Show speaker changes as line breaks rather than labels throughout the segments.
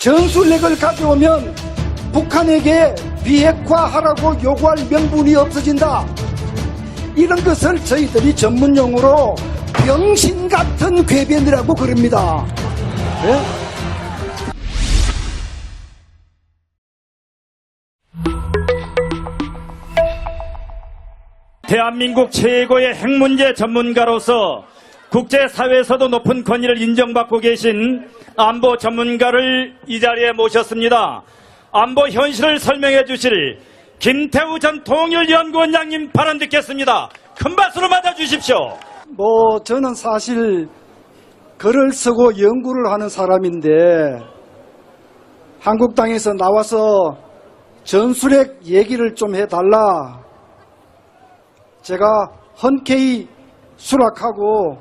전술핵을 가져오면 북한에게 비핵화하라고 요구할 명분이 없어진다. 이런 것을 저희들이 전문용어로 병신 같은 궤변이라고 그럽니다. 예?
대한민국 최고의 핵문제 전문가로서 국제사회에서도 높은 권위를 인정받고 계신 안보 전문가를 이 자리에 모셨습니다. 안보 현실을 설명해 주실 김태우 전 통일연구원장님 발언 듣겠습니다. 큰 박수로 맞아주십시오.
저는 사실 글을 쓰고 연구를 하는 사람인데 한국 땅에서 나와서 전술핵 얘기를 좀 해달라. 제가 흔쾌히 수락하고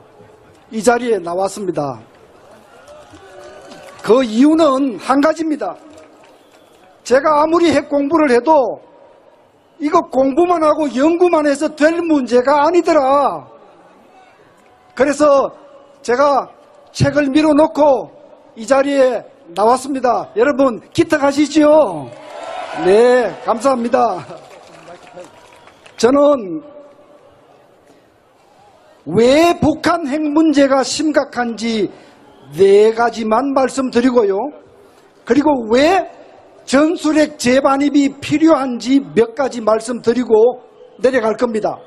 이 자리에 나왔습니다. 그 이유는 한 가지입니다. 제가 아무리 핵 공부를 해도 이거 공부만 하고 연구만 해서 될 문제가 아니더라. 그래서 제가 책을 밀어놓고 이 자리에 나왔습니다. 여러분 기특하시죠? 네, 감사합니다. 저는 왜 북한 핵 문제가 심각한지 4가지만 말씀드리고요. 그리고 왜 전술핵 재반입이 필요한지 몇 가지 말씀드리고 내려갈 겁니다.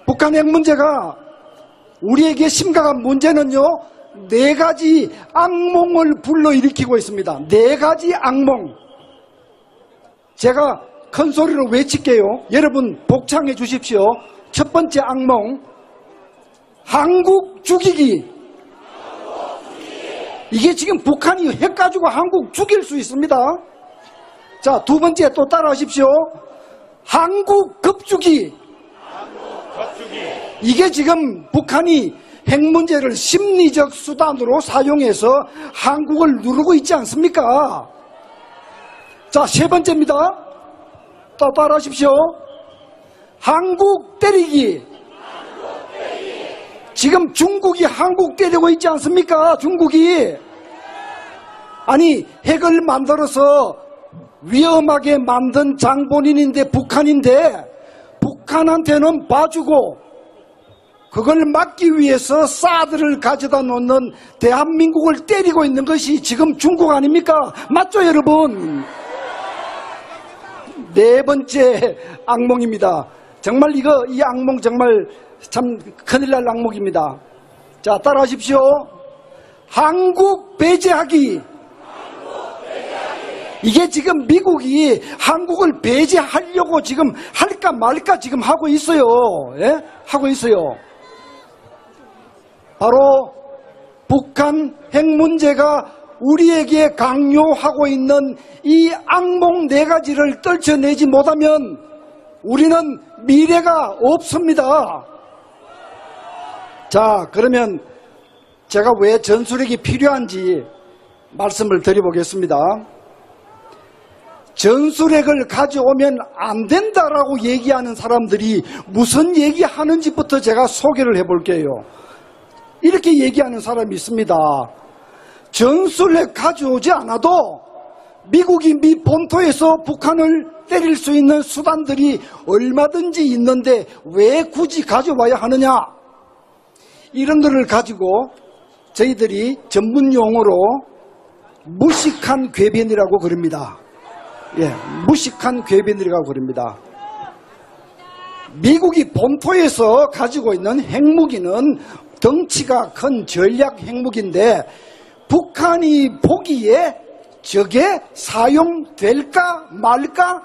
북한 핵 문제가 우리에게 심각한 문제는요, 4가지 악몽을 불러일으키고 있습니다. 4가지 악몽. 제가 큰 소리로 외칠게요. 여러분 복창해 주십시오. 첫 번째 악몽, 한국 죽이기. 이게 지금 북한이 핵 가지고 한국 죽일 수 있습니다. 자, 두 번째 또 따라하십시오. 한국 급죽이. 이게 지금 북한이 핵 문제를 심리적 수단으로 사용해서 한국을 누르고 있지 않습니까? 자, 세 번째입니다. 또 따라하십시오. 한국 때리기. 지금 중국이 한국 때리고 있지 않습니까? 중국이. 아니, 핵을 만들어서 위험하게 만든 장본인인데 북한인데 북한한테는 봐주고 그걸 막기 위해서 사드를 가져다 놓는 대한민국을 때리고 있는 것이 지금 중국 아닙니까? 맞죠, 여러분? 4번째 악몽입니다. 정말 이 악몽 정말 참 큰일 날 악몽입니다. 자, 따라하십시오. 한국 배제하기. 이게 지금 미국이 한국을 배제하려고 지금 할까 말까 지금 하고 있어요. 예? 하고 있어요. 바로 북한 핵 문제가 우리에게 강요하고 있는 이 악몽 4가지를 떨쳐내지 못하면 우리는 미래가 없습니다. 자, 그러면 제가 왜 전술핵이 필요한지 말씀을 드려보겠습니다. 전술핵을 가져오면 안 된다라고 얘기하는 사람들이 무슨 얘기하는지부터 제가 소개를 해볼게요. 이렇게 얘기하는 사람이 있습니다. 전술핵 가져오지 않아도 미국이 미 본토에서 북한을 때릴 수 있는 수단들이 얼마든지 있는데 왜 굳이 가져와야 하느냐? 이런 것을 가지고 저희들이 전문용어로 무식한 궤변이라고 그럽니다. 예, 무식한 궤변이라고 그럽니다. 미국이 본토에서 가지고 있는 핵무기는 덩치가 큰 전략 핵무기인데 북한이 보기에 저게 사용될까 말까,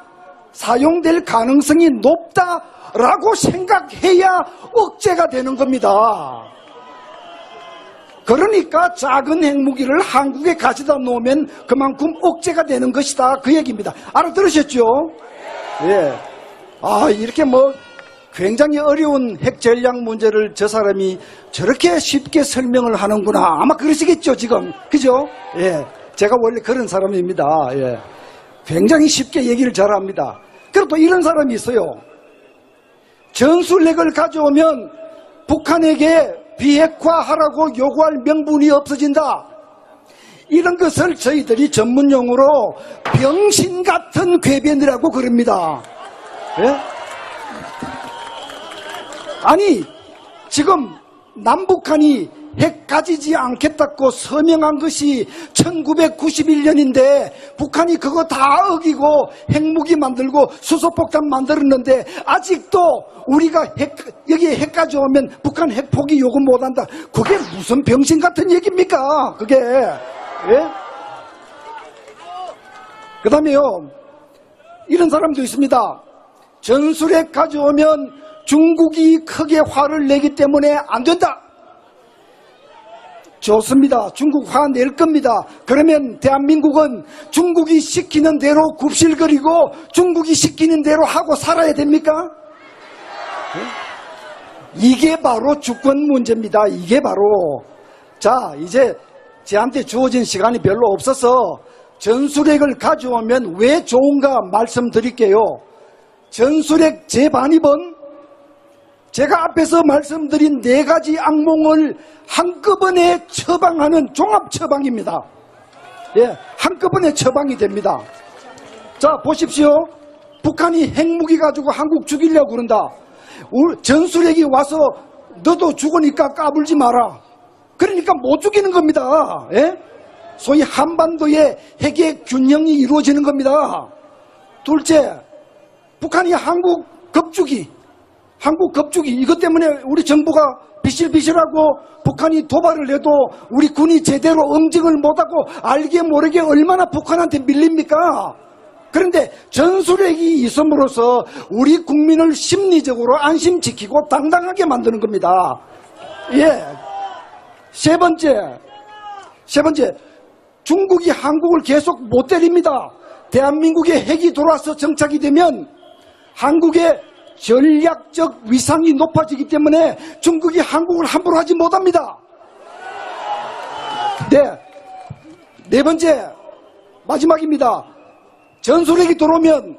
사용될 가능성이 높다라고 생각해야 억제가 되는 겁니다. 그러니까 작은 핵무기를 한국에 가져다 놓으면 그만큼 억제가 되는 것이다, 그 얘기입니다. 알아들으셨죠? 예. 이렇게 굉장히 어려운 핵 전략 문제를 저 사람이 저렇게 쉽게 설명을 하는구나. 아마 그러시겠죠, 지금. 그죠? 예. 제가 원래 그런 사람입니다. 예. 굉장히 쉽게 얘기를 잘합니다. 그리고 또 이런 사람이 있어요. 전술핵을 가져오면 북한에게 비핵화하라고 요구할 명분이 없어진다. 이런 것을 저희들이 전문용어로 병신 같은 궤변이라고 그럽니다. 예? 아니, 지금 남북한이 핵 가지지 않겠다고 서명한 것이 1991년인데 북한이 그거 다 어기고 핵무기 만들고 수소폭탄 만들었는데 아직도 우리가 여기에 핵 가져오면 북한 핵포기 요구 못한다. 그게 무슨 병신 같은 얘기입니까? 그게. 예? 그 다음에요, 이런 사람도 있습니다. 전술핵 가져오면 중국이 크게 화를 내기 때문에 안 된다. 좋습니다. 중국 화 낼 겁니다. 그러면 대한민국은 중국이 시키는 대로 굽실거리고 중국이 시키는 대로 하고 살아야 됩니까? 이게 바로 주권 문제입니다. 이게 바로. 자, 이제 저한테 주어진 시간이 별로 없어서 전술핵을 가져오면 왜 좋은가 말씀드릴게요. 전술핵 재반입은 제가 앞에서 말씀드린 4가지 악몽을 한꺼번에 처방하는 종합 처방입니다. 예, 한꺼번에 처방이 됩니다. 자, 보십시오. 북한이 핵무기 가지고 한국 죽이려고 그런다. 전술핵이 와서 너도 죽으니까 까불지 마라. 그러니까 못 죽이는 겁니다. 예? 소위 한반도의 핵의 균형이 이루어지는 겁니다. 둘째, 북한이 한국 겁주기 이것 때문에 우리 정부가 비실비실하고 북한이 도발을 해도 우리 군이 제대로 응징을 못하고 알게 모르게 얼마나 북한한테 밀립니까? 그런데 전술핵이 있음으로써 우리 국민을 심리적으로 안심시키고 당당하게 만드는 겁니다. 예. 세 번째, 중국이 한국을 계속 못 때립니다. 대한민국에 핵이 돌아서 정착이 되면 한국의 전략적 위상이 높아지기 때문에 중국이 한국을 함부로 하지 못합니다. 네 번째, 마지막입니다. 전술핵이 들어오면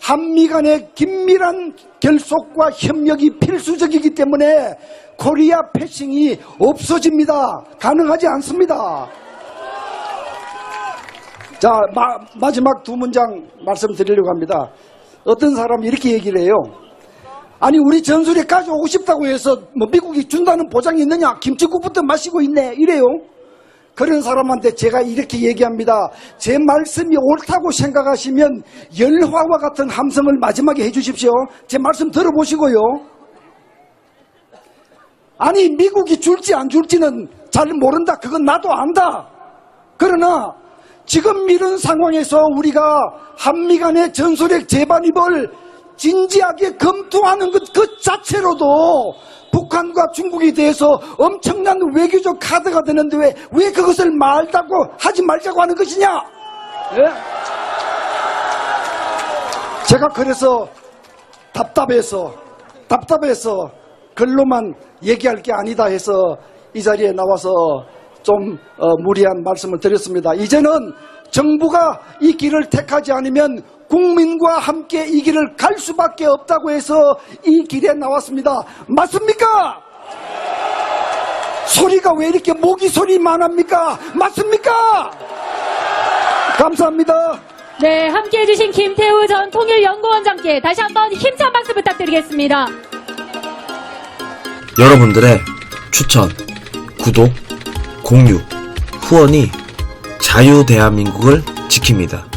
한미 간의 긴밀한 결속과 협력이 필수적이기 때문에 코리아 패싱이 없어집니다. 가능하지 않습니다. 자, 마지막 2문장 말씀드리려고 합니다. 어떤 사람이 이렇게 얘기를 해요. 아니, 우리 전술핵 가져오고 싶다고 해서 뭐 미국이 준다는 보장이 있느냐? 김치국부터 마시고 있네. 이래요. 그런 사람한테 제가 이렇게 얘기합니다. 제 말씀이 옳다고 생각하시면 열화와 같은 함성을 마지막에 해주십시오. 제 말씀 들어보시고요. 아니, 미국이 줄지 안 줄지는 잘 모른다. 그건 나도 안다. 그러나 지금 이런 상황에서 우리가 한미 간의 전술핵 재반입을 진지하게 검토하는 것 그 자체로도 북한과 중국에 대해서 엄청난 외교적 카드가 되는데 왜 그것을 하지 말자고 하는 것이냐? 예? 제가 그래서 답답해서 글로만 얘기할 게 아니다 해서 이 자리에 나와서 좀 무리한 말씀을 드렸습니다. 이제는 정부가 이 길을 택하지 않으면 국민과 함께 이 길을 갈 수밖에 없다고 해서 이 길에 나왔습니다. 맞습니까? 소리가 왜 이렇게 모기 소리만 합니까? 맞습니까? 감사합니다.
네, 함께 해주신 김태우 전 통일연구원장께 다시 한번 힘찬 박수 부탁드리겠습니다.
여러분들의 추천, 구독, 공유, 후원이 자유대한민국을 지킵니다.